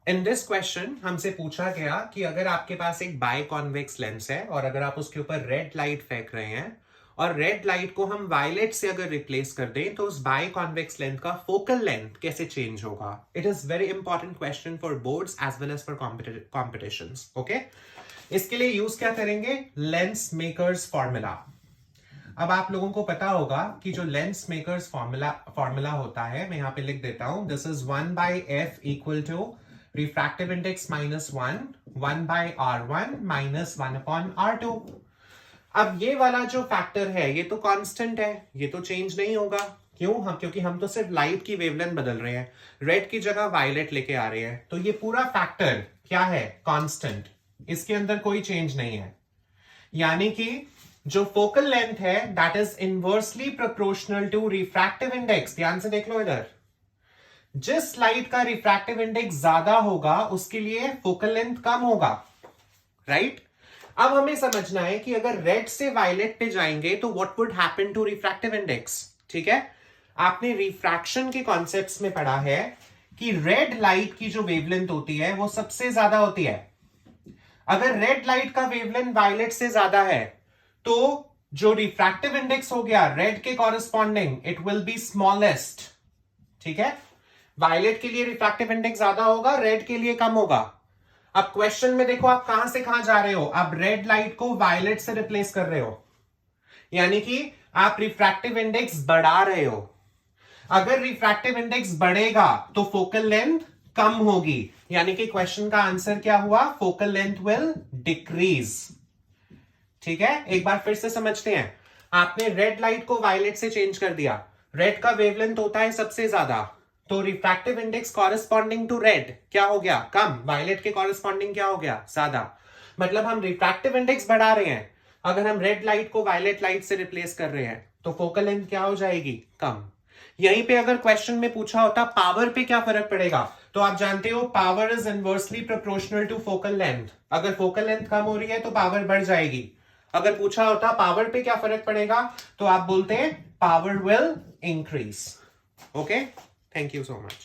In this question हमसे पूछा गया कि अगर आपके पास एक बाय कॉन्वेक्स लेंस है और अगर आप उसके ऊपर रेड लाइट फेंक रहे हैं और रेड लाइट को हम वायलेट से अगर रिप्लेस कर दें तो उस बाय कॉन्वेक्स लेंथ का फोकल लेंथ कैसे चेंज होगा. It is very important question for boards as well as for competitions. Okay, इसके लिए यूज क्या करेंगे? Lens makers formula. अब आप लोगों को पता होगा कि जो लेंस मेकर्स फॉर्मूला होता है, मैं यहां पे लिख देता हूं. This is 1/f equal to refractive index minus 1 by r1 minus 1 upon r2. अब ये वाला जो फैक्टर है ये तो कांस्टेंट है, ये तो चेंज नहीं होगा. क्यों? क्योंकि हम तो सिर्फ लाइट की वेवलेंथ बदल रहे हैं, रेड की जगह वायलेट लेके आ रहे हैं. तो ये पूरा फैक्टर क्या है? कांस्टेंट. इसके अंदर कोई चेंज नहीं है. यानी कि जो फोकल लेंथ है that is inversely proportional to refractive index. ध्यान से देख लो इधर. जिस लाइट का रिफ्रैक्टिव इंडेक्स ज्यादा होगा उसके लिए फोकल लेंथ कम होगा. राइट? अब हमें समझना है कि अगर रेड से वायलेट पे जाएंगे तो what would happen to refractive index. ठीक है, आपने रिफ्रैक्शन के कॉन्सेप्ट्स में पढ़ा है कि रेड लाइट की जो वेवलेंथ होती है वो सबसे ज्यादा होती है. अगर रेड लाइट का वेवलेंथ वायलेट से ज्यादा है तो जो रिफ्रैक्टिव इंडेक्स हो गया रेड के corresponding it will be smallest. ठीक है, वायलेट के लिए रिफ्रैक्टिव इंडेक्स ज्यादा होगा, रेड के लिए कम होगा. अब क्वेश्चन में देखो आप कहां से कहां जा रहे हो. आप रेड लाइट को वायलेट से रिप्लेस कर रहे हो, यानी कि आप रिफ्रैक्टिव इंडेक्स बढ़ा रहे हो. अगर रिफ्रैक्टिव इंडेक्स बढ़ेगा तो फोकल लेंथ कम होगी, यानी कि क्वेश्चन का आंसर क्या हुआ? Focal length will decrease. ठीक है, एक बार फिर से समझते हैं. आपने रेड लाइट को वायलेट से चेंज कर दिया. रेड का वेवलेंथ होता है सबसे ज्यादा, तो refractive index corresponding to red क्या हो गया? कम. वायलेट के कॉरेस्पॉन्डिंग क्या हो गया? ज्यादा. मतलब हम रिफ्रैक्टिव इंडेक्स बढ़ा रहे हैं. अगर हम रेड लाइट को वायलेट लाइट से रिप्लेस कर रहे हैं तो फोकल लेंथ क्या हो जाएगी? कम. यहीं पे अगर क्वेश्चन में पूछा होता पावर पे क्या फर्क पड़ेगा, तो आप जानते हो power is inversely proportional to focal length. अगर फोकल लेंथ कम हो रही है तो पावर बढ़ जाएगी. अगर पूछा होता पावर पे क्या फर्क पड़ेगा तो आप बोलते हैं power will increase. Okay, thank you so much.